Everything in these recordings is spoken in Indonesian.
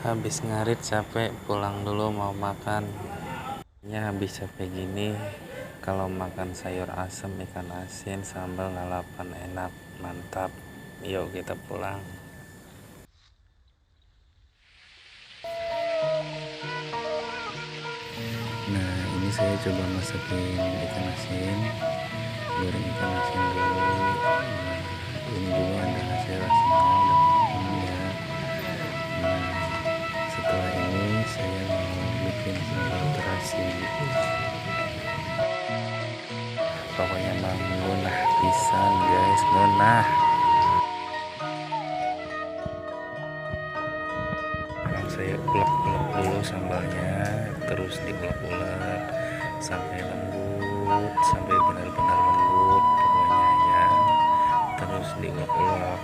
Habis ngarit capek, pulang dulu mau makan. Habis capek gini, kalau makan sayur asem, ikan asin, sambal lalapan enak, mantap. Yuk kita pulang. Nah, ini saya coba masakin ikan asin, goreng ikan asin dulu. Nah, ini juga ada hasil asinnya, udah matang ya. Nah, setelah ini saya mau bikin sambal terasi. Pokoknya mau ngunah pisan guys, ngunah. Sekarang saya ulek-ulek dulu sambalnya, terus diulek-ulek sampai lembut, sampai benar-benar lembut pokoknya ya. Terus diulek-ulek.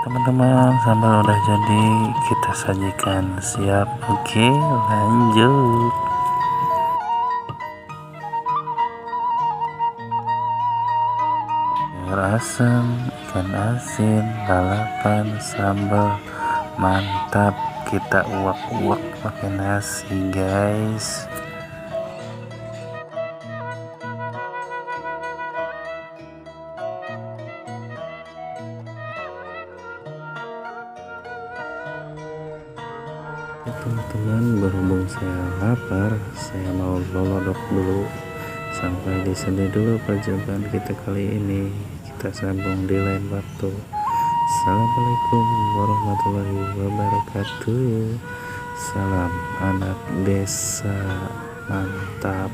Teman-teman, sambal udah jadi, kita sajikan. Siap? Oke, lanjut. Sayur asem, ikan asin, lalapan, sambal, mantap. Kita uak-uak pakai nasi guys. Teman-teman, berhubung saya lapar, saya mau lolodok dulu. Sampai di sini dulu perjumpaan kita kali ini. Kita sambung di lain waktu. Assalamualaikum warahmatullahi wabarakatuh. Salam anak desa, mantap.